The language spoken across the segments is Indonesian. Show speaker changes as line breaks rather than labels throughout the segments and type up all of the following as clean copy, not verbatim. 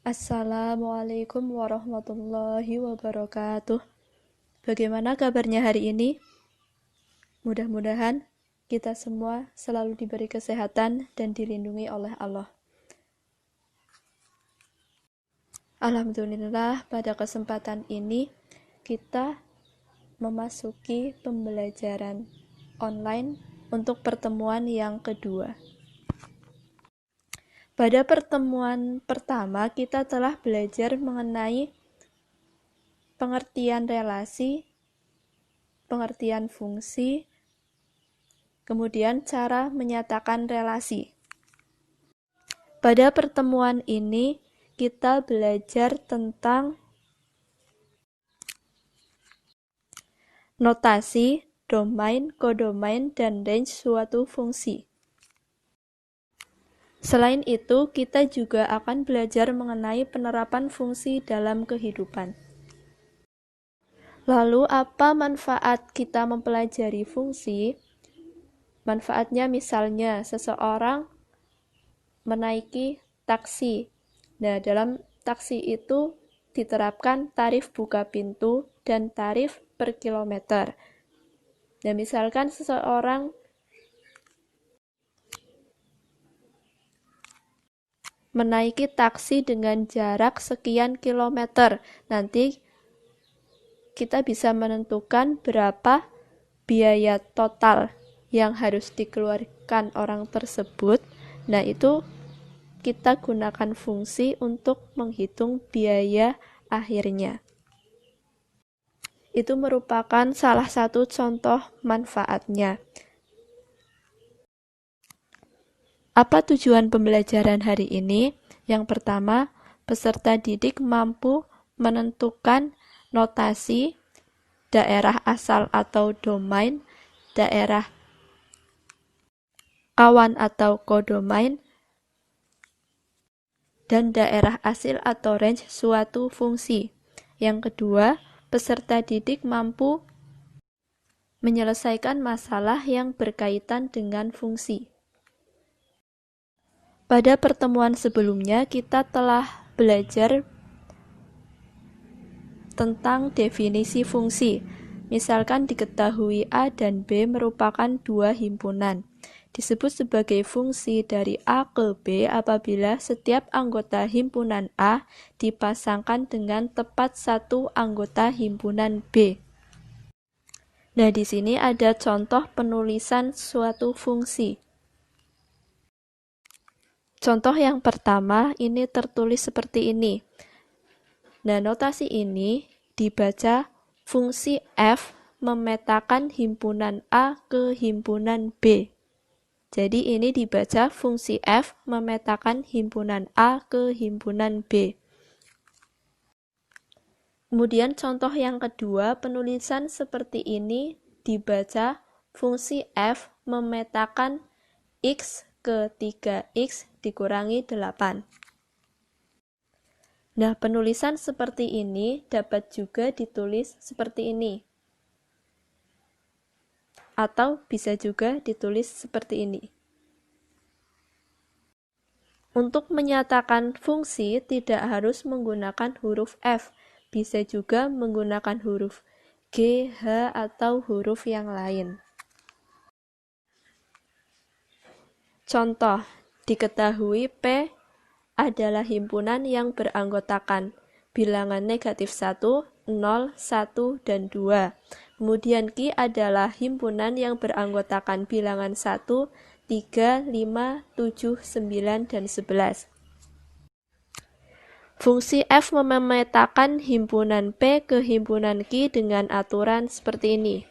Assalamualaikum warahmatullahi wabarakatuh. Bagaimana kabarnya hari ini? Mudah-mudahan kita semua selalu diberi kesehatan dan dilindungi oleh Allah. Alhamdulillah, pada kesempatan ini kita memasuki pembelajaran online untuk pertemuan yang kedua. Pada pertemuan pertama, kita telah belajar mengenai pengertian relasi, pengertian fungsi, kemudian cara menyatakan relasi. Pada pertemuan ini, kita belajar tentang notasi, domain, kodomain, dan range suatu fungsi. Selain itu, kita juga akan belajar mengenai penerapan fungsi dalam kehidupan. Lalu, apa manfaat kita mempelajari fungsi? Manfaatnya misalnya seseorang menaiki taksi. Nah, dalam taksi itu diterapkan tarif buka pintu dan tarif per kilometer. Nah, misalkan seseorang menaiki taksi dengan jarak sekian kilometer, nanti kita bisa menentukan berapa biaya total yang harus dikeluarkan orang tersebut. Nah, itu kita gunakan fungsi untuk menghitung biaya akhirnya. Itu merupakan salah satu contoh manfaatnya. Apa tujuan pembelajaran hari ini? Yang pertama, peserta didik mampu menentukan notasi, daerah asal atau domain, daerah kawan atau kodomain, dan daerah asil atau range suatu fungsi. Yang kedua, peserta didik mampu menyelesaikan masalah yang berkaitan dengan fungsi. Pada pertemuan sebelumnya, kita telah belajar tentang definisi fungsi. Misalkan diketahui A dan B merupakan dua himpunan. Disebut sebagai fungsi dari A ke B apabila setiap anggota himpunan A dipasangkan dengan tepat satu anggota himpunan B. Nah, di sini ada contoh penulisan suatu fungsi. Contoh yang pertama, ini tertulis seperti ini. Nah, notasi ini dibaca fungsi F memetakan himpunan A ke himpunan B. Jadi ini dibaca fungsi F memetakan himpunan A ke himpunan B. Kemudian contoh yang kedua, penulisan seperti ini dibaca fungsi F memetakan X ke 3X dikurangi 8. Nah, penulisan seperti ini dapat juga ditulis seperti ini. Atau bisa juga ditulis seperti ini. Untuk menyatakan fungsi tidak harus menggunakan huruf F, bisa juga menggunakan huruf G, H, atau huruf yang lain. Contoh, diketahui P adalah himpunan yang beranggotakan bilangan negatif 1, 0, 1, dan 2. Kemudian Q adalah himpunan yang beranggotakan bilangan 1, 3, 5, 7, 9, dan 11. Fungsi F memetakan himpunan P ke himpunan Q dengan aturan seperti ini.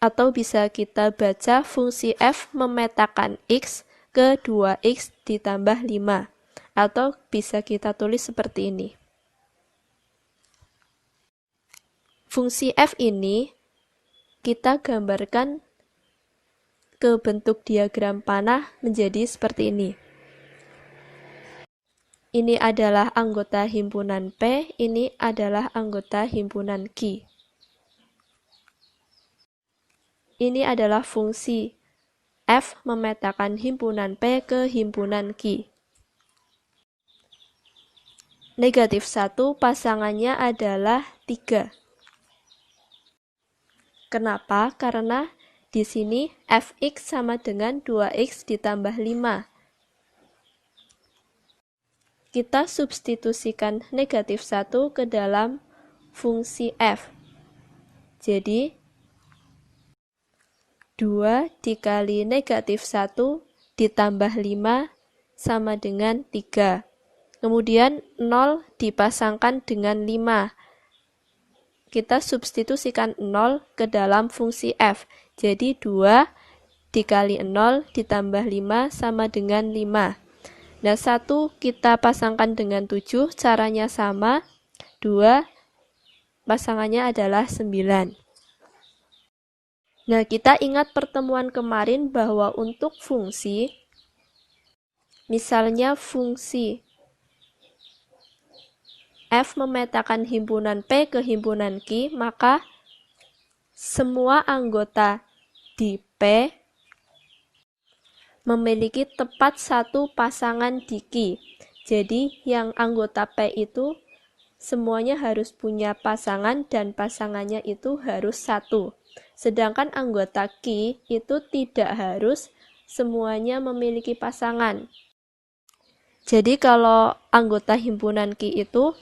Atau bisa kita baca fungsi F memetakan X ke 2X ditambah 5. Atau bisa kita tulis seperti ini. Fungsi F ini kita gambarkan ke bentuk diagram panah menjadi seperti ini. Ini adalah anggota himpunan P, ini adalah anggota himpunan Q. Ini adalah fungsi F memetakan himpunan P ke himpunan Q. negatif 1 pasangannya adalah 3. Kenapa? Karena di sini fx sama dengan 2x ditambah 5. Kita substitusikan negatif 1 ke dalam fungsi f. Jadi 2 dikali negatif 1 ditambah 5 sama dengan 3. Kemudian 0 dipasangkan dengan 5. Kita substitusikan 0 ke dalam fungsi f. Jadi 2 dikali 0 ditambah 5 sama dengan 5. Nah, 1 kita pasangkan dengan 7, caranya sama. 2 pasangannya adalah 9. Nah, kita ingat pertemuan kemarin bahwa untuk fungsi, misalnya fungsi f memetakan himpunan P ke himpunan Q, maka semua anggota di P memiliki tepat satu pasangan di Q. Jadi yang anggota P itu semuanya harus punya pasangan dan pasangannya itu harus satu. Sedangkan anggota Q itu tidak harus semuanya memiliki pasangan. Jadi kalau anggota himpunan Q itu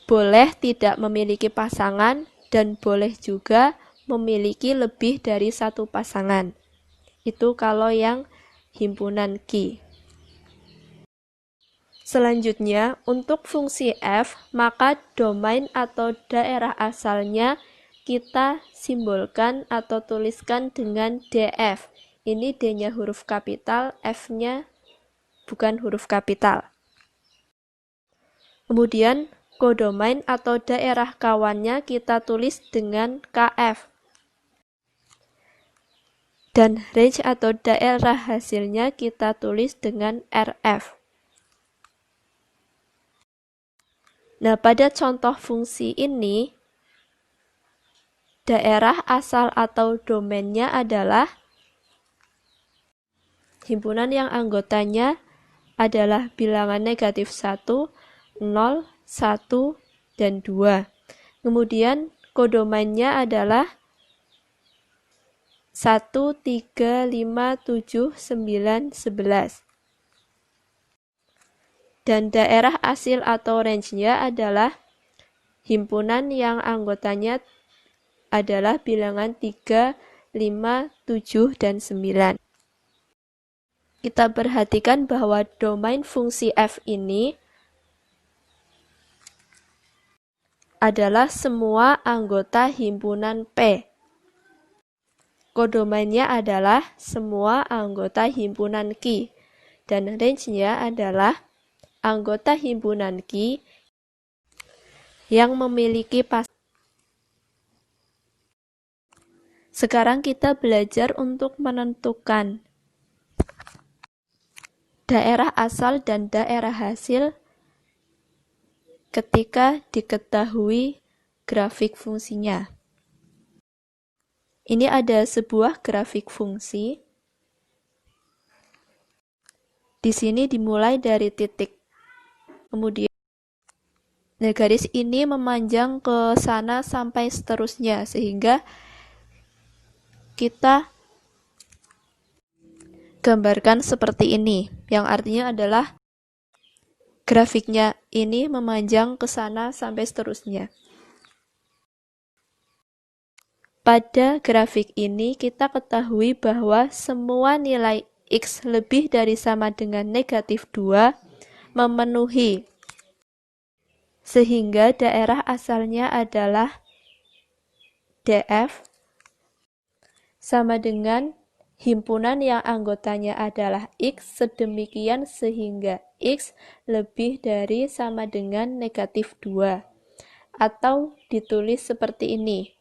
boleh tidak memiliki pasangan dan boleh juga memiliki lebih dari satu pasangan. Itu kalau yang himpunan Q. Selanjutnya, untuk fungsi f, maka domain atau daerah asalnya kita simbolkan atau tuliskan dengan df. Ini d-nya huruf kapital, f-nya bukan huruf kapital. Kemudian kodomain atau daerah kawannya kita tulis dengan kf. Dan range atau daerah hasilnya kita tulis dengan rf. Nah, pada contoh fungsi ini, daerah asal atau domainnya adalah himpunan yang anggotanya adalah bilangan negatif 1, 0, 1, dan 2. Kemudian kodomainnya adalah 1, 3, 5, 7, 9, 11. Dan daerah asil atau range-nya adalah himpunan yang anggotanya adalah bilangan 3, 5, 7, dan 9. Kita perhatikan bahwa domain fungsi f ini adalah semua anggota himpunan P. Kodomainnya adalah semua anggota himpunan Q. Dan range-nya adalah anggota himpunan Q yang memiliki pasangan. Sekarang kita belajar untuk menentukan daerah asal dan daerah hasil ketika diketahui grafik fungsinya. Ini ada sebuah grafik fungsi. Di sini dimulai dari titik. Kemudian garis ini memanjang ke sana sampai seterusnya, sehingga kita gambarkan seperti ini, yang artinya adalah grafiknya ini memanjang ke sana sampai seterusnya. Pada grafik ini kita ketahui bahwa semua nilai x lebih dari sama dengan negatif 2 memenuhi, sehingga daerah asalnya adalah df sama dengan himpunan yang anggotanya adalah x sedemikian sehingga x lebih dari sama dengan negatif 2. Atau ditulis seperti ini.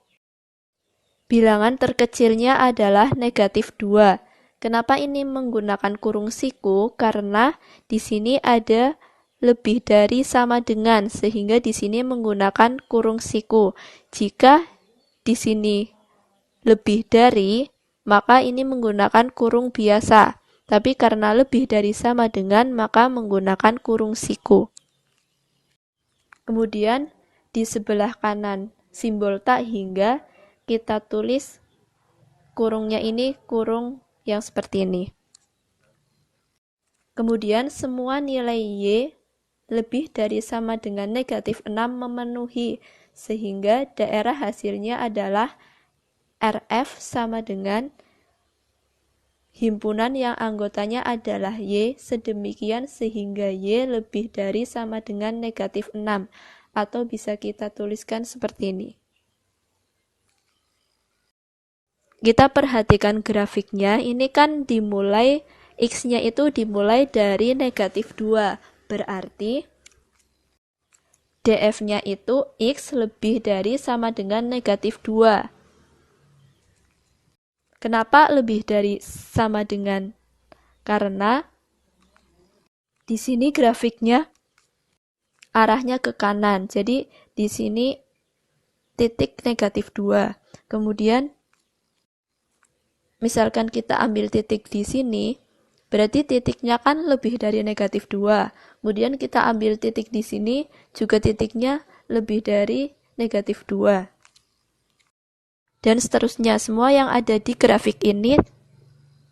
Bilangan terkecilnya adalah negatif 2. Kenapa ini menggunakan kurung siku? Karena di sini ada lebih dari sama dengan, sehingga di sini menggunakan kurung siku. Jika di sini lebih dari, maka ini menggunakan kurung biasa. Tapi karena lebih dari sama dengan, maka menggunakan kurung siku. Kemudian di sebelah kanan simbol tak hingga kita tulis kurungnya ini kurung yang seperti ini. Kemudian semua nilai Y lebih dari sama dengan negatif 6 memenuhi, sehingga daerah hasilnya adalah RF sama dengan himpunan yang anggotanya adalah Y, sedemikian sehingga Y lebih dari sama dengan negatif 6, atau bisa kita tuliskan seperti ini. Kita perhatikan grafiknya, ini kan dimulai X-nya itu dimulai dari negatif 2, berarti DF-nya itu X lebih dari sama dengan negatif 2. Kenapa lebih dari sama dengan? Karena di sini grafiknya arahnya ke kanan, jadi di sini titik negatif 2. Kemudian misalkan kita ambil titik di sini, berarti titiknya kan lebih dari negatif 2. Kemudian kita ambil titik di sini, juga titiknya lebih dari negatif 2. Dan seterusnya, semua yang ada di grafik ini,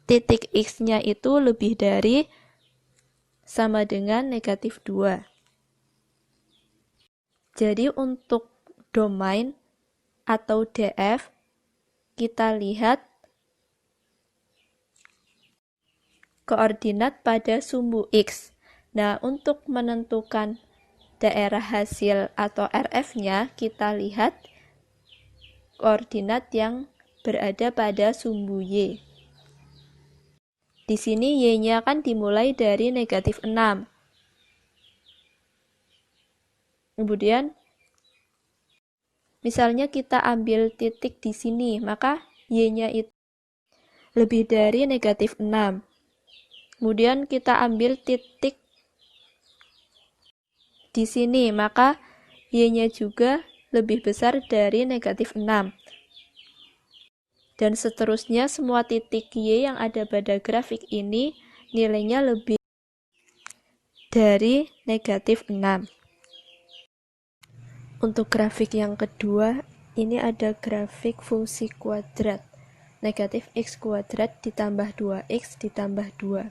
titik X-nya itu lebih dari sama dengan negatif 2. Jadi untuk domain atau DF, kita lihat koordinat pada sumbu X. Nah, untuk menentukan daerah hasil atau RF-nya, kita lihat koordinat yang berada pada sumbu Y. Di sini Y-nya kan dimulai dari negatif 6. Kemudian, misalnya kita ambil titik di sini, maka Y-nya itu lebih dari negatif 6. Kemudian kita ambil titik di sini, maka Y-nya juga lebih besar dari negatif 6. Dan seterusnya semua titik Y yang ada pada grafik ini nilainya lebih dari negatif 6. Untuk grafik yang kedua, ini ada grafik fungsi kuadrat. Negatif X kuadrat ditambah 2X ditambah 2.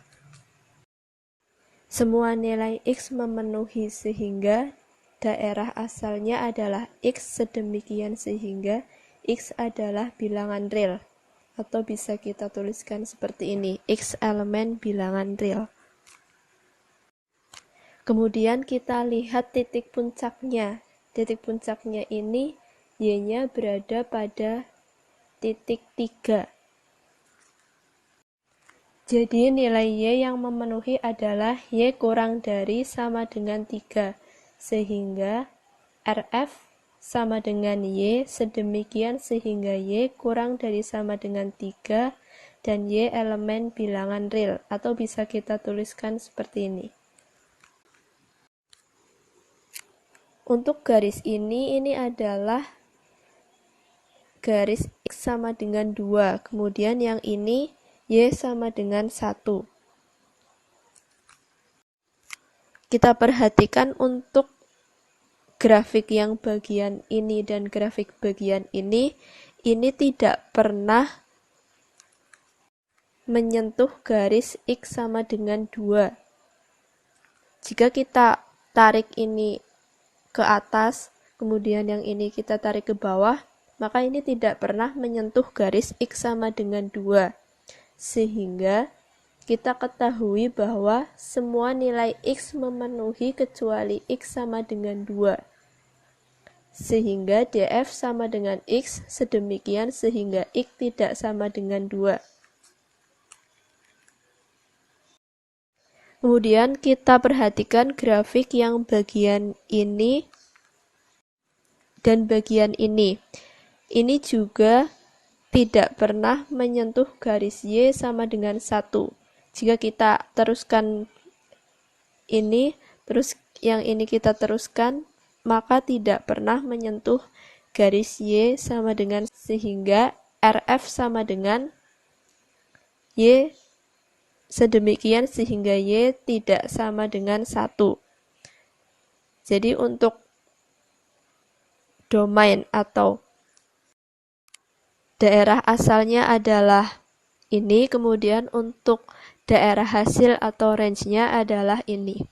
Semua nilai X memenuhi sehingga daerah asalnya adalah X sedemikian sehingga X adalah bilangan real. Atau bisa kita tuliskan seperti ini, X elemen bilangan real. Kemudian kita lihat titik puncaknya. Titik puncaknya ini Y-nya berada pada titik 3. Jadi nilai Y yang memenuhi adalah Y kurang dari sama dengan 3, sehingga RF sama dengan Y sedemikian sehingga Y kurang dari sama dengan 3 dan Y elemen bilangan real, atau bisa kita tuliskan seperti ini. Untuk garis ini adalah garis X sama dengan 2, kemudian yang ini Y sama dengan 1. Kita perhatikan untuk grafik yang bagian ini dan grafik bagian ini tidak pernah menyentuh garis X sama dengan 2. Jika kita tarik ini ke atas, kemudian yang ini kita tarik ke bawah, maka ini tidak pernah menyentuh garis X sama dengan 2. Sehingga kita ketahui bahwa semua nilai X memenuhi kecuali X sama dengan 2. Sehingga DF sama dengan X sedemikian sehingga X tidak sama dengan 2. Kemudian kita perhatikan grafik yang bagian ini dan bagian ini. Ini juga tidak pernah menyentuh garis Y sama dengan 1. Jika kita teruskan ini, terus yang ini kita teruskan, maka tidak pernah menyentuh garis Y sama dengan, sehingga RF sama dengan Y sedemikian sehingga Y tidak sama dengan 1. Jadi untuk domain atau daerah asalnya adalah ini, kemudian untuk daerah hasil atau range-nya adalah ini.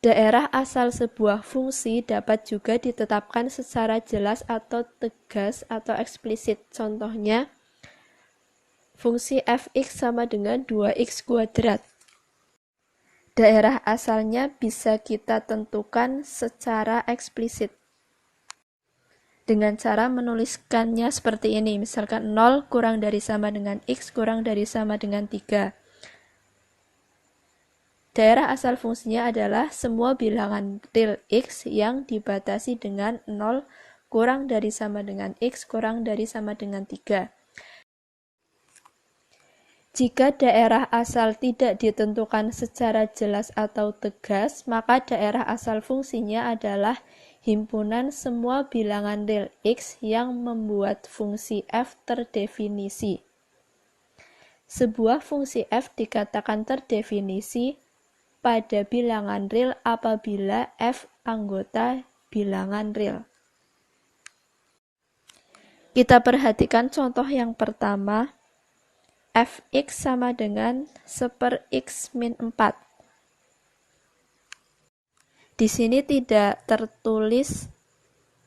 Daerah asal sebuah fungsi dapat juga ditetapkan secara jelas atau tegas atau eksplisit. Contohnya, fungsi f(x) sama dengan 2x kuadrat. Daerah asalnya bisa kita tentukan secara eksplisit dengan cara menuliskannya seperti ini. Misalkan 0 kurang dari sama dengan x kurang dari sama dengan 3. Daerah asal fungsinya adalah semua bilangan real x yang dibatasi dengan 0 kurang dari sama dengan x kurang dari sama dengan 3. Jika daerah asal tidak ditentukan secara jelas atau tegas, maka daerah asal fungsinya adalah himpunan semua bilangan real x yang membuat fungsi f terdefinisi. Sebuah fungsi f dikatakan terdefinisi pada bilangan real apabila f anggota bilangan real. Kita perhatikan contoh yang pertama, f(x) sama dengan 1/x min 4. Di sini tidak tertulis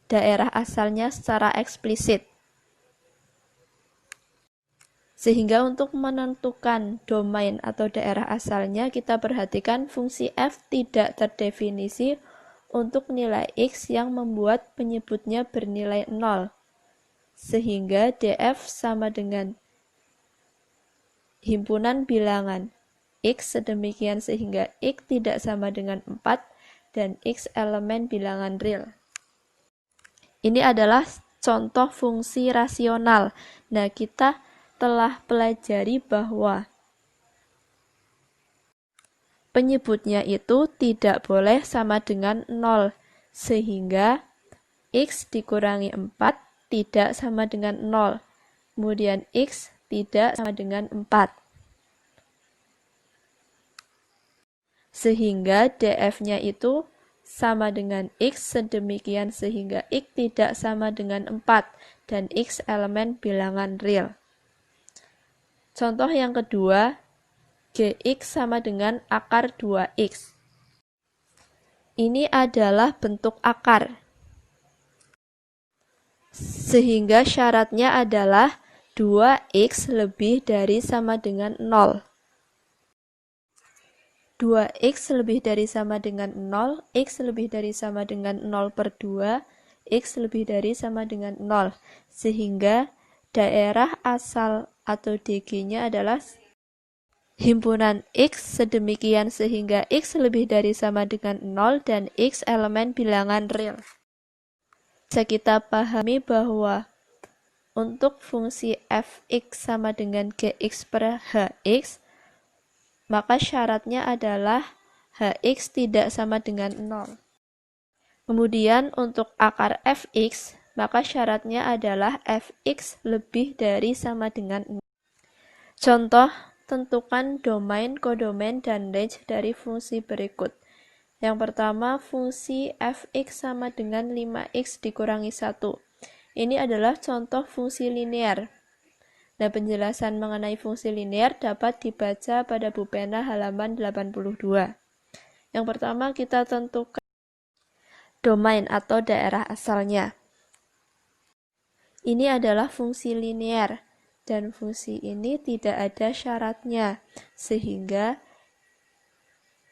daerah asalnya secara eksplisit. Sehingga untuk menentukan domain atau daerah asalnya, kita perhatikan fungsi f tidak terdefinisi untuk nilai x yang membuat penyebutnya bernilai 0. Sehingga df sama dengan himpunan bilangan x sedemikian sehingga x tidak sama dengan 4 dan x elemen bilangan real. Ini adalah contoh fungsi rasional. Nah, kita telah pelajari bahwa penyebutnya itu tidak boleh sama dengan 0, sehingga x dikurangi 4 tidak sama dengan 0, kemudian x tidak sama dengan 4. Sehingga df-nya itu sama dengan x sedemikian sehingga x tidak sama dengan 4 dan x elemen bilangan real. Contoh yang kedua, gx sama dengan akar 2x. Ini adalah bentuk akar. Sehingga syaratnya adalah 2x lebih dari sama dengan 0. 2x lebih dari sama dengan 0, x lebih dari sama dengan 0/2, x lebih dari sama dengan 0. Sehingga daerah asal atau DG-nya adalah himpunan x sedemikian sehingga x lebih dari sama dengan 0 dan x elemen bilangan real. Bisa kita pahami bahwa untuk fungsi f(x) sama dengan gx per hx, maka syaratnya adalah hx tidak sama dengan 0. Kemudian untuk akar fx, maka syaratnya adalah fx lebih dari sama dengan 0. Contoh, tentukan domain, kodomain, dan range dari fungsi berikut. Yang pertama, fungsi f(x) sama dengan 5x dikurangi 1. Ini adalah contoh fungsi linear. Nah, penjelasan mengenai fungsi linear dapat dibaca pada buku pena halaman 82. Yang pertama, kita tentukan domain atau daerah asalnya. Ini adalah fungsi linear. Dan fungsi ini tidak ada syaratnya, sehingga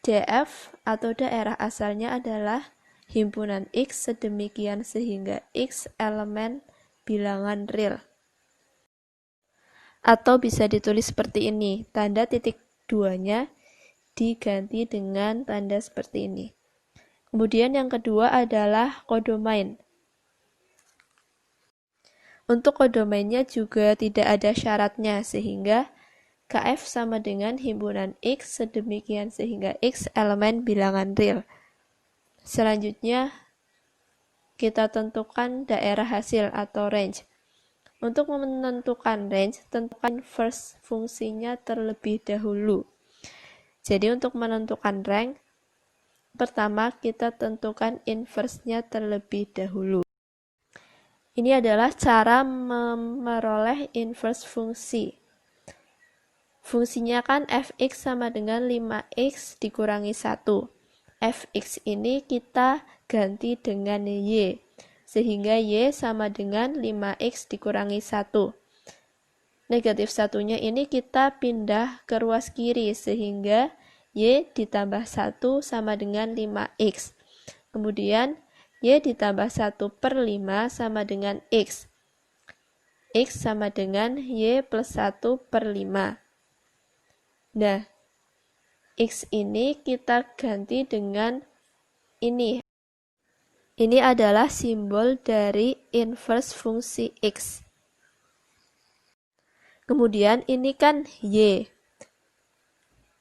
df atau daerah asalnya adalah himpunan x sedemikian sehingga x elemen bilangan real. Atau bisa ditulis seperti ini, tanda titik 2-nya diganti dengan tanda seperti ini. Kemudian yang kedua adalah kodomain. Untuk kodomainnya juga tidak ada syaratnya, sehingga kf sama dengan himpunan x sedemikian sehingga x elemen bilangan real. Selanjutnya, kita tentukan daerah hasil atau range. Untuk menentukan range, tentukan first fungsinya terlebih dahulu. Jadi untuk menentukan range, Pertama, kita tentukan inverse-nya terlebih dahulu. Ini adalah cara memperoleh inverse fungsi. Fungsinya kan fx sama dengan 5x dikurangi 1. Fx ini kita ganti dengan y, sehingga y sama dengan 5x dikurangi 1. Negatif satunya ini kita pindah ke ruas kiri, sehingga y ditambah 1 sama dengan 5x. Kemudian y ditambah 1 per 5 sama dengan x. X sama dengan y plus 1 per 5. Nah, x ini kita ganti dengan ini. Ini adalah simbol dari inverse fungsi x. Kemudian ini kan y.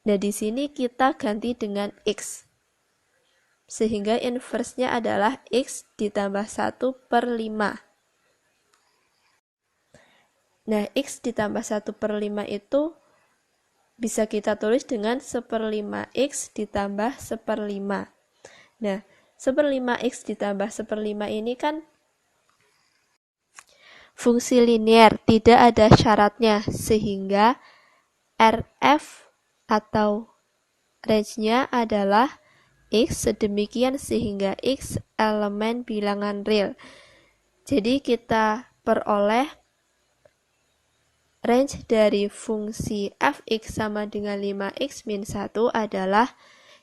Nah, di sini kita ganti dengan x. Sehingga inverse-nya adalah x ditambah 1 per 5. Nah, x ditambah 1 per 5 itu bisa kita tulis dengan 1/5x ditambah 1/5. Nah, 1/5x ditambah 1/5 ini kan fungsi linear, tidak ada syaratnya, sehingga RF atau range-nya adalah x, sedemikian sehingga x elemen bilangan real. Jadi kita peroleh range dari fungsi fx sama dengan 5x min 1 adalah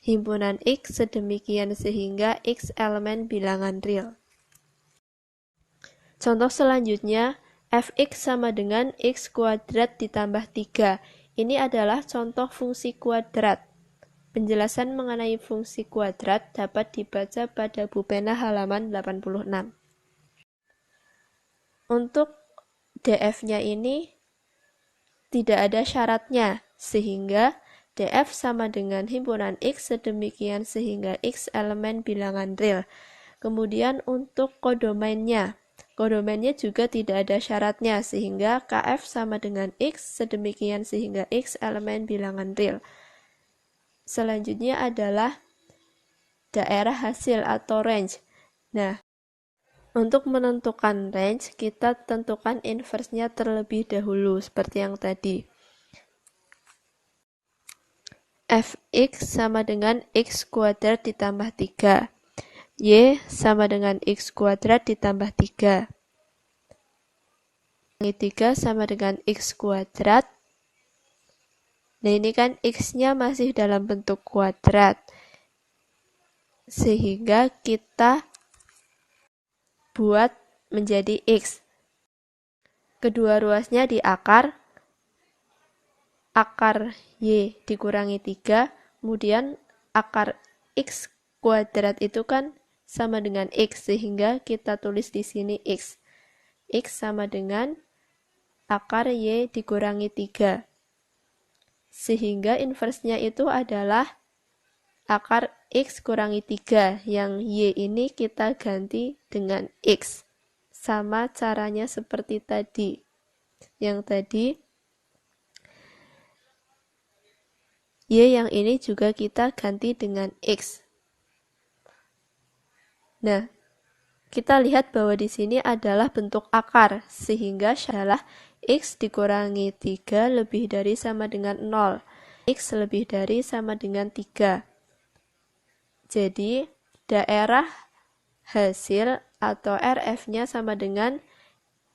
himpunan x sedemikian sehingga x elemen bilangan real. Contoh selanjutnya, fx sama dengan x kuadrat ditambah 3. Ini adalah contoh fungsi kuadrat. Penjelasan mengenai fungsi kuadrat dapat dibaca pada buku pena halaman 86. Untuk df-nya ini tidak ada syaratnya, sehingga df sama dengan himpunan x sedemikian sehingga x elemen bilangan real. Kemudian untuk kodomainnya juga tidak ada syaratnya, sehingga kf sama dengan x sedemikian sehingga x elemen bilangan real. Selanjutnya adalah daerah hasil atau range. Nah, untuk menentukan range, kita tentukan inverse-nya terlebih dahulu, seperti yang tadi. Fx sama dengan x kuadrat ditambah 3. Y sama dengan x kuadrat ditambah 3. 3 sama dengan x kuadrat. Nah, ini kan x-nya masih dalam bentuk kuadrat. Sehingga kita buat menjadi x. Kedua ruasnya di akar y dikurangi 3, kemudian akar x kuadrat itu kan sama dengan x, sehingga kita tulis di sini x. X sama dengan akar y dikurangi 3. Sehingga inverse-nya itu adalah akar x kurangi 3, yang y ini kita ganti dengan x. Sama caranya seperti tadi. Yang tadi, y yang ini juga kita ganti dengan x. Nah, kita lihat bahwa di sini adalah bentuk akar, sehingga adalah x dikurangi 3 lebih dari sama dengan 0. X lebih dari sama dengan 3. Jadi, daerah hasil atau RF-nya sama dengan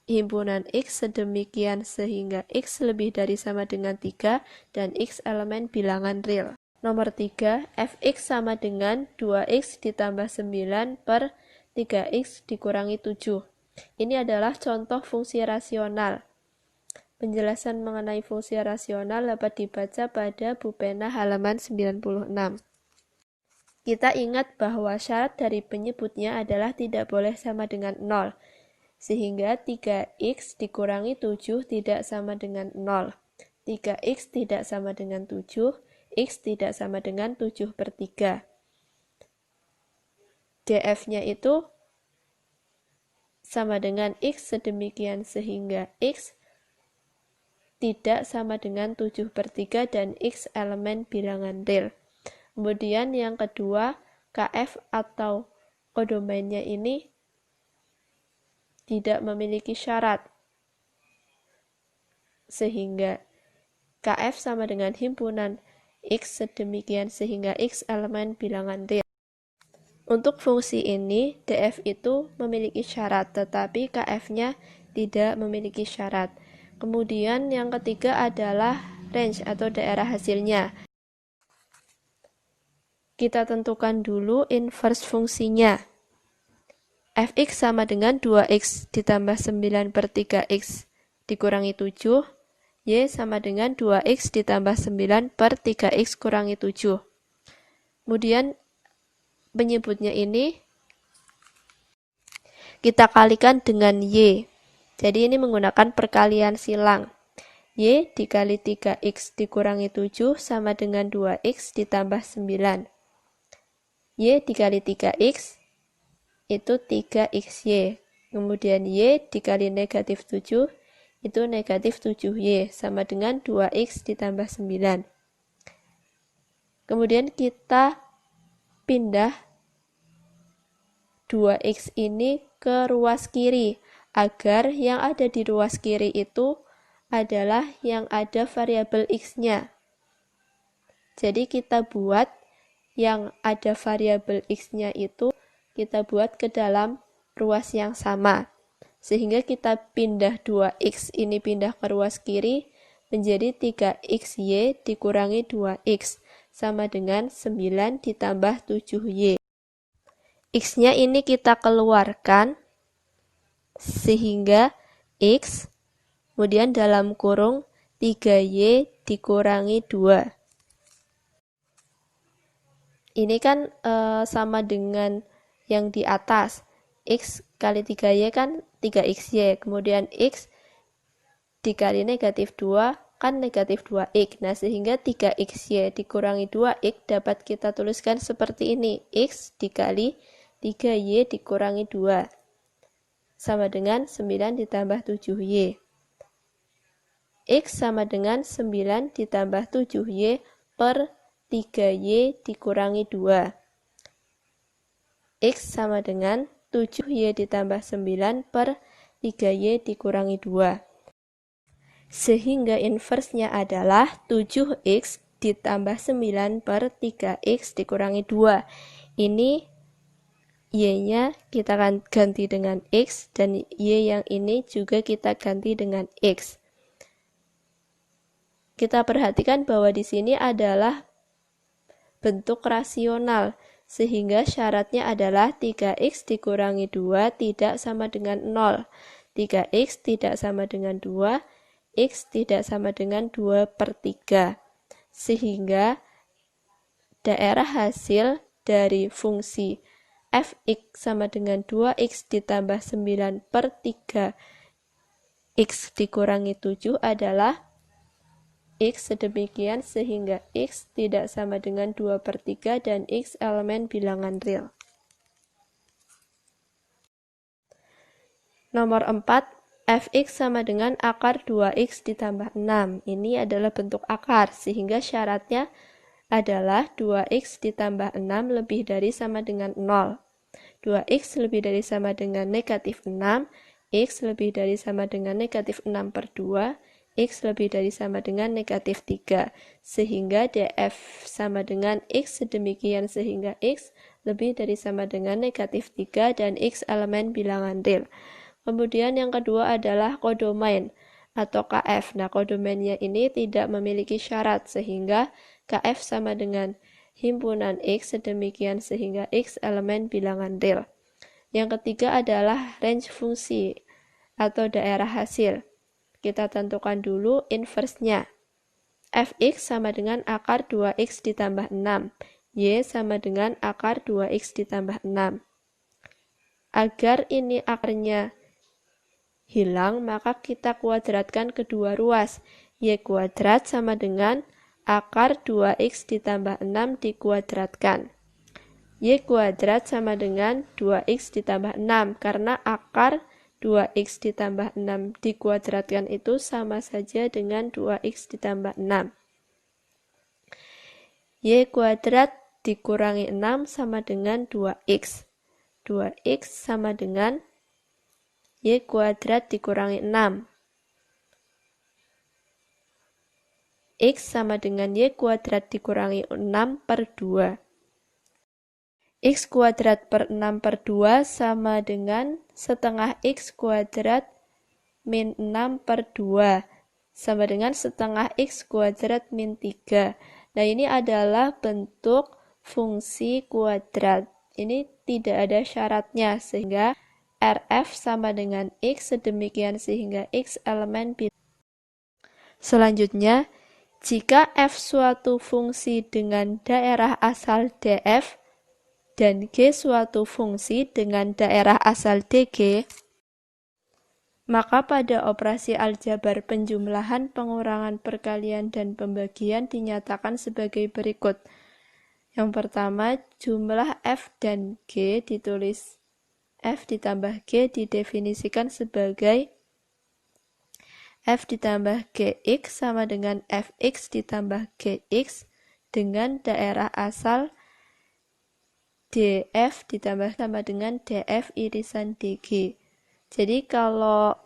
himpunan x sedemikian sehingga x lebih dari sama dengan 3 dan x elemen bilangan real. Nomor 3, fx sama dengan 2x ditambah 9 per 3x dikurangi 7. Ini adalah contoh fungsi rasional. Penjelasan mengenai fungsi rasional dapat dibaca pada buku pena halaman 96. Kita ingat bahwa syarat dari penyebutnya adalah tidak boleh sama dengan 0, sehingga 3x dikurangi 7 tidak sama dengan 0. 3x tidak sama dengan 7, x tidak sama dengan 7 per 3. df-nya itu sama dengan x sedemikian sehingga x tidak sama dengan 7 per 3 dan x elemen bilangan real. Kemudian yang kedua, KF atau kodomainnya ini tidak memiliki syarat, sehingga KF sama dengan himpunan X sedemikian sehingga X elemen bilangan real. Untuk fungsi ini, DF itu memiliki syarat, tetapi KF-nya tidak memiliki syarat. Kemudian yang ketiga adalah range atau daerah hasilnya. Kita tentukan dulu inverse fungsinya. Fx sama dengan 2x ditambah 9 per 3x dikurangi 7. Y sama dengan 2x ditambah 9 per 3x kurangi 7. Kemudian penyebutnya ini kita kalikan dengan Y. Jadi ini menggunakan perkalian silang. Y dikali 3x dikurangi 7 sama dengan 2x ditambah 9. Y dikali 3x itu 3xy. Kemudian Y dikali negatif 7 itu negatif 7y sama dengan 2x ditambah 9. Kemudian kita pindah 2x ini ke ruas kiri agar yang ada di ruas kiri itu adalah yang ada variabel x-nya. Jadi kita buat yang ada variabel x-nya itu kita buat ke dalam ruas yang sama. Sehingga kita pindah 2x ini pindah ke ruas kiri menjadi 3xy dikurangi 2x sama dengan 9 ditambah 7y. X-nya ini kita keluarkan sehingga X kemudian dalam kurung 3y dikurangi 2. Ini kan sama dengan yang di atas. X kali 3y kan 3xy. Kemudian X dikali negatif 2 kan negatif 2x. Nah, sehingga 3xy dikurangi 2x dapat kita tuliskan seperti ini. X dikali 3y dikurangi 2 sama dengan 9 ditambah 7y. X sama dengan 9 ditambah 7y per 3y dikurangi 2. X sama dengan 7y ditambah 9 per 3y dikurangi 2. Sehingga inversenya adalah 7x ditambah 9 per 3x dikurangi 2. Ini y-nya kita akan ganti dengan x dan y yang ini juga kita ganti dengan x. Kita perhatikan bahwa di sini adalah bentuk rasional, sehingga syaratnya adalah 3x dikurangi 2 tidak sama dengan 0. 3x tidak sama dengan 2, x tidak sama dengan 2 per 3. Sehingga daerah hasil dari fungsi fx sama dengan 2x ditambah 9 per 3 x dikurangi 7 adalah x sedemikian sehingga x tidak sama dengan 2 per 3 dan x elemen bilangan real. Nomor 4, fx sama dengan akar 2x ditambah 6. Ini adalah bentuk akar, sehingga syaratnya adalah 2x ditambah 6 lebih dari sama dengan 0. 2x lebih dari sama dengan negatif 6, x lebih dari sama dengan negatif 6 per 2, x lebih dari sama dengan negatif 3. Sehingga df sama dengan x sedemikian sehingga x lebih dari sama dengan negatif 3 dan x elemen bilangan real. Kemudian yang kedua adalah kodomain atau KF. Nah, kodomainnya ini tidak memiliki syarat sehingga KF sama dengan himpunan X sedemikian sehingga X elemen bilangan real. Yang ketiga adalah range fungsi atau daerah hasil. Kita tentukan dulu inverse-nya. Fx sama dengan akar 2x ditambah 6. Y sama dengan akar 2x ditambah 6. Agar ini akarnya hilang, maka kita kuadratkan kedua ruas. Y kuadrat sama dengan akar 2x ditambah 6 dikuadratkan. Y kuadrat sama dengan 2x ditambah 6, karena akar 2x ditambah 6 dikuadratkan itu sama saja dengan 2x ditambah 6. Y kuadrat dikurangi 6 sama dengan 2x. 2x sama dengan y kuadrat dikurangi 6. X sama dengan y kuadrat dikurangi 6 per 2. X kuadrat per 6 per 2 sama dengan setengah X kuadrat min 6 per 2 sama dengan setengah X kuadrat min 3. Nah, ini adalah bentuk fungsi kuadrat. Ini tidak ada syaratnya, sehingga RF sama dengan X, sedemikian sehingga X elemen bilangan. Selanjutnya, jika F suatu fungsi dengan daerah asal DF dan G suatu fungsi dengan daerah asal DG, maka pada operasi aljabar penjumlahan, pengurangan, perkalian, dan pembagian dinyatakan sebagai berikut. Yang pertama, jumlah F dan G ditulis F ditambah G didefinisikan sebagai F ditambah Gx sama dengan Fx ditambah Gx dengan daerah asal df ditambah sama dengan df irisan dg. Jadi kalau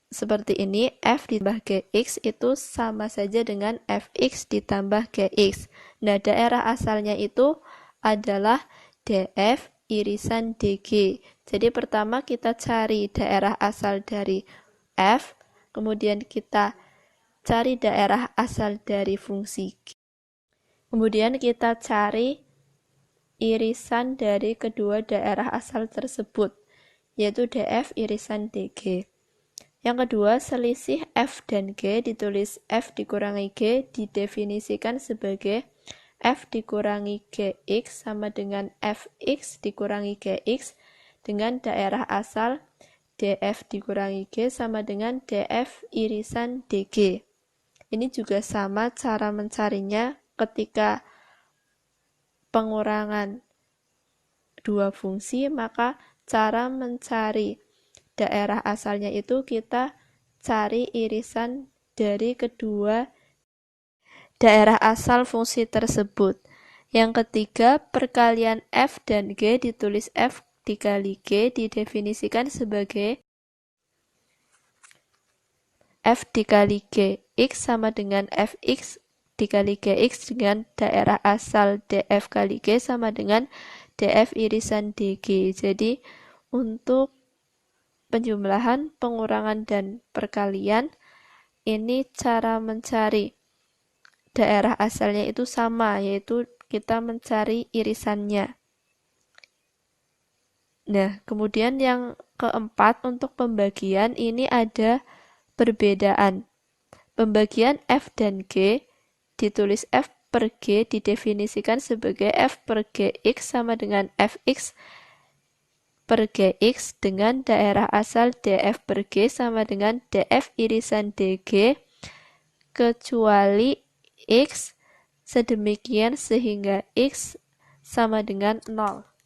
seperti ini, f ditambah gx itu sama saja dengan fx ditambah gx. Nah, daerah asalnya itu adalah df irisan dg. Jadi pertama kita cari daerah asal dari f, kemudian kita cari daerah asal dari fungsi g. Kemudian kita cari irisan dari kedua daerah asal tersebut, yaitu df irisan dg. Yang kedua, selisih f dan g ditulis f dikurangi g didefinisikan sebagai f dikurangi gx sama dengan fx dikurangi gx dengan daerah asal df dikurangi g sama dengan df irisan dg. Ini juga sama cara mencarinya ketika pengurangan dua fungsi, maka cara mencari daerah asalnya itu kita cari irisan dari kedua daerah asal fungsi tersebut. Yang ketiga, perkalian f dan g ditulis f dikali g didefinisikan sebagai f dikali gx sama dengan fx dikali gx dengan daerah asal df kali g sama dengan df irisan dg. Jadi untuk penjumlahan, pengurangan, dan perkalian, ini cara mencari daerah asalnya itu sama, yaitu kita mencari irisannya. Nah, kemudian yang keempat, untuk pembagian ini ada perbedaan. Pembagian f dan g ditulis f per g didefinisikan sebagai f per gx sama dengan fx per gx dengan daerah asal df per g sama dengan df irisan dg kecuali x sedemikian sehingga x sama dengan 0.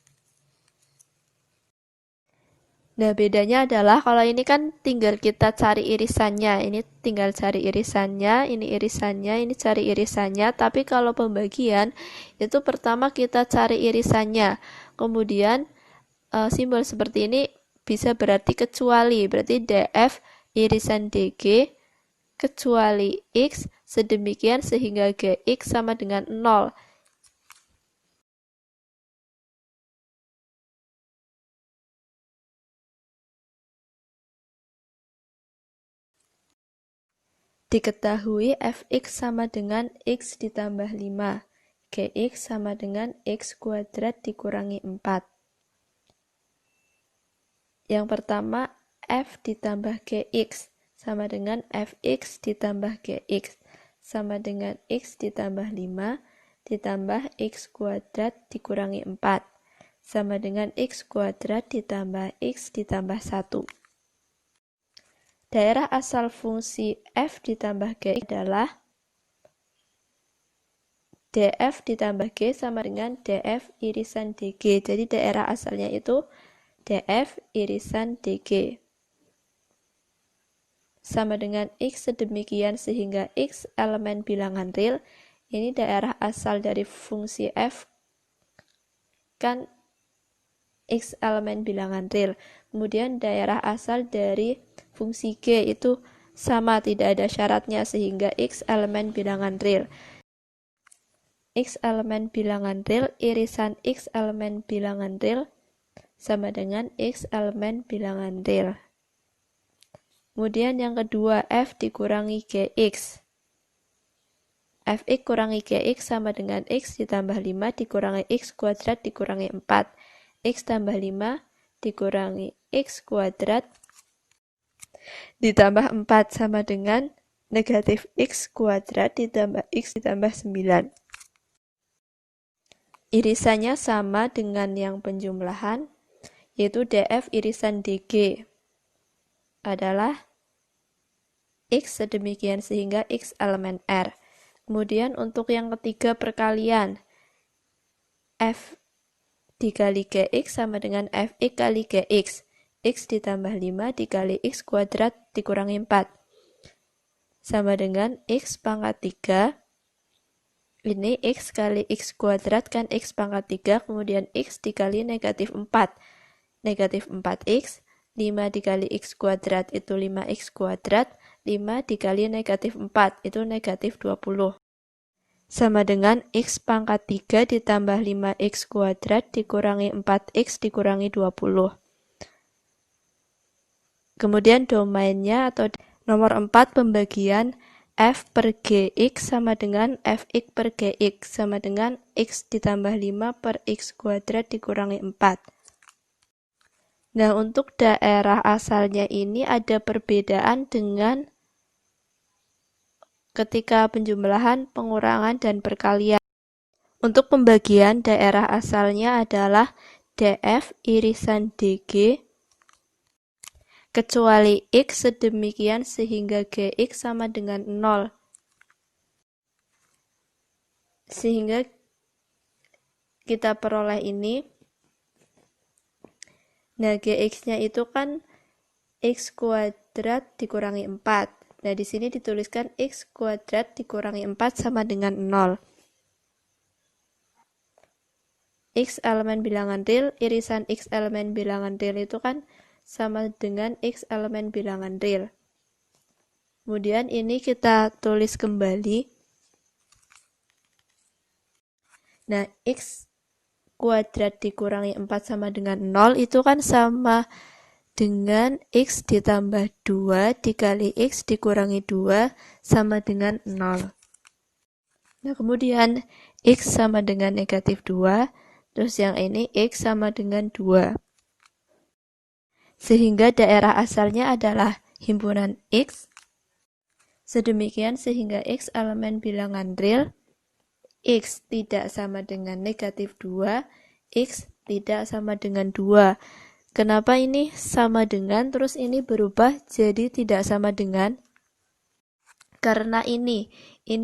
Nah, bedanya adalah kalau ini kan tinggal kita cari irisannya, ini tinggal cari irisannya, ini irisannya, ini cari irisannya. Tapi kalau pembagian itu pertama kita cari irisannya, kemudian simbol seperti ini bisa berarti kecuali, berarti df irisan dg kecuali x sedemikian sehingga gx sama dengan 0. Diketahui fx sama dengan x ditambah 5, gx sama dengan x kuadrat dikurangi 4. Yang pertama, f ditambah gx sama dengan fx ditambah gx sama dengan x ditambah 5 ditambah x kuadrat dikurangi 4 sama dengan x kuadrat ditambah x ditambah 1. Daerah asal fungsi f ditambah g adalah df ditambah g sama dengan df irisan dg. Jadi daerah asalnya itu df irisan dg. Sama dengan x sedemikian sehingga x elemen bilangan real. Ini daerah asal dari fungsi f kan X elemen bilangan real. Kemudian daerah asal dari fungsi G itu sama, tidak ada syaratnya, sehingga X elemen bilangan real. X elemen bilangan real, irisan X elemen bilangan real sama dengan X elemen bilangan real. Kemudian yang kedua, F dikurangi Gx. Fx kurangi Gx sama dengan X ditambah 5 dikurangi X kuadrat dikurangi 4. X tambah 5 dikurangi X kuadrat ditambah 4 sama dengan negatif X kuadrat ditambah X ditambah 9. Irisannya sama dengan yang penjumlahan, yaitu df irisan dg adalah X sedemikian sehingga X elemen R. Kemudian untuk yang ketiga perkalian, F dikali Gx sama dengan Fx kali Gx. X ditambah 5 dikali X kuadrat dikurangi 4. Sama dengan X pangkat 3. Ini X kali X kuadrat kan X pangkat 3, kemudian X dikali negatif 4. Negatif 4X, 5 dikali X kuadrat itu 5X kuadrat, 5 dikali negatif 4 itu negatif 20. Sama dengan X pangkat 3 ditambah 5X kuadrat dikurangi 4X dikurangi 20. Kemudian domainnya atau nomor 4 pembagian F per Gx sama dengan Fx per Gx sama dengan X ditambah 5 per X kuadrat dikurangi 4. Nah, untuk daerah asalnya ini ada perbedaan dengan ketika penjumlahan, pengurangan, dan perkalian. Untuk pembagian daerah asalnya adalah df irisan dg kecuali X sedemikian sehingga Gx sama dengan 0. Sehingga kita peroleh ini. Nah, Gx-nya itu kan X kuadrat dikurangi 4. Nah, di sini dituliskan X kuadrat dikurangi 4 sama dengan 0. X elemen bilangan real, irisan X elemen bilangan real itu kan sama dengan X elemen bilangan real. Kemudian ini kita tulis kembali. Nah, X kuadrat dikurangi 4 sama dengan 0 itu kan sama dengan X ditambah 2 dikali X dikurangi 2 sama dengan 0. Nah, kemudian X sama dengan negatif 2, terus yang ini X sama dengan 2. Sehingga daerah asalnya adalah himpunan X, sedemikian sehingga X elemen bilangan real, X tidak sama dengan negatif 2, X tidak sama dengan 2. Kenapa ini sama dengan, terus ini berubah jadi tidak sama dengan? Karena ini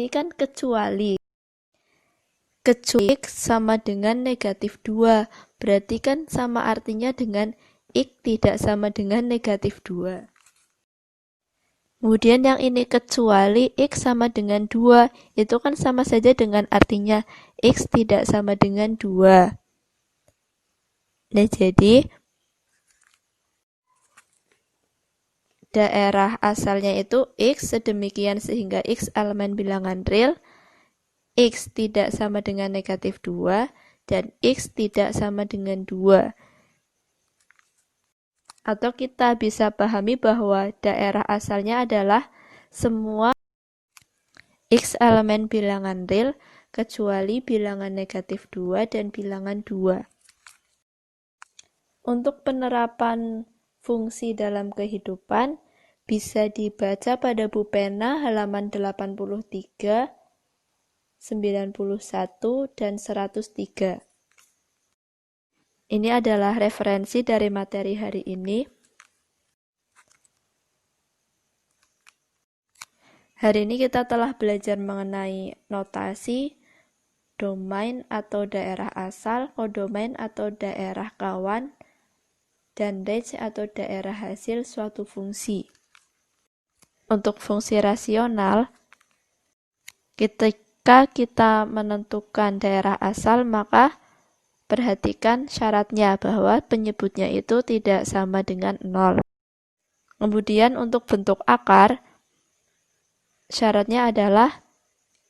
kan kecuali X sama dengan negatif 2, berarti kan sama artinya dengan X tidak sama dengan negatif 2. Kemudian yang ini kecuali X sama dengan 2, itu kan sama saja dengan artinya X tidak sama dengan 2. Nah, jadi daerah asalnya itu X sedemikian sehingga X elemen bilangan real, X tidak sama dengan negatif 2, dan X tidak sama dengan 2. Atau kita bisa pahami bahwa daerah asalnya adalah semua X elemen bilangan real kecuali bilangan negatif 2 dan bilangan 2. Untuk penerapan fungsi dalam kehidupan bisa dibaca pada buku pena halaman 83, 91, dan 103. Ini adalah referensi dari materi hari ini. Hari ini kita telah belajar mengenai notasi, domain atau daerah asal, kodomain atau daerah kawan, dan range atau daerah hasil suatu fungsi. Untuk fungsi rasional, ketika kita menentukan daerah asal, maka Perhatikan syaratnya bahwa penyebutnya itu tidak sama dengan 0. Kemudian untuk bentuk akar, syaratnya adalah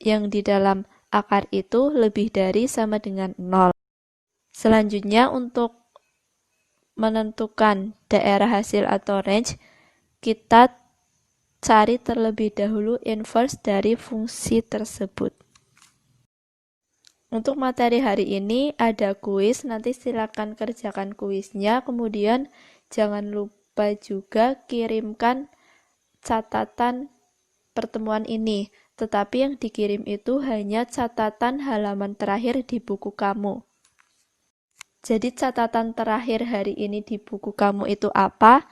yang di dalam akar itu lebih dari sama dengan 0. Selanjutnya untuk menentukan daerah hasil atau range, kita cari terlebih dahulu inverse dari fungsi tersebut. Untuk materi hari ini ada kuis, nanti silakan kerjakan kuisnya, kemudian jangan lupa juga kirimkan catatan pertemuan ini, tetapi yang dikirim itu hanya catatan halaman terakhir di buku kamu. Jadi catatan terakhir hari ini di buku kamu itu apa?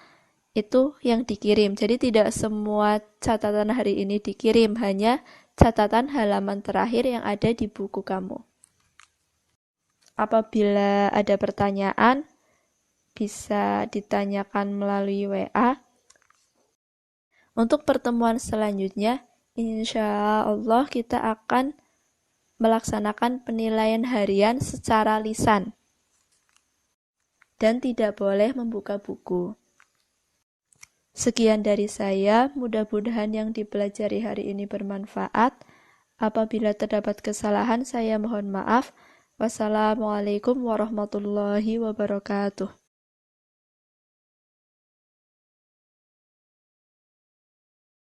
Itu yang dikirim. Jadi tidak semua catatan hari ini dikirim, hanya catatan halaman terakhir yang ada di buku kamu. Apabila ada pertanyaan, bisa ditanyakan melalui WA. Untuk pertemuan selanjutnya, insya Allah kita akan melaksanakan penilaian harian secara lisan dan tidak boleh membuka buku. Sekian dari saya, mudah-mudahan yang dipelajari hari ini bermanfaat. Apabila terdapat kesalahan, saya mohon maaf. Wassalamualaikum warahmatullahi wabarakatuh.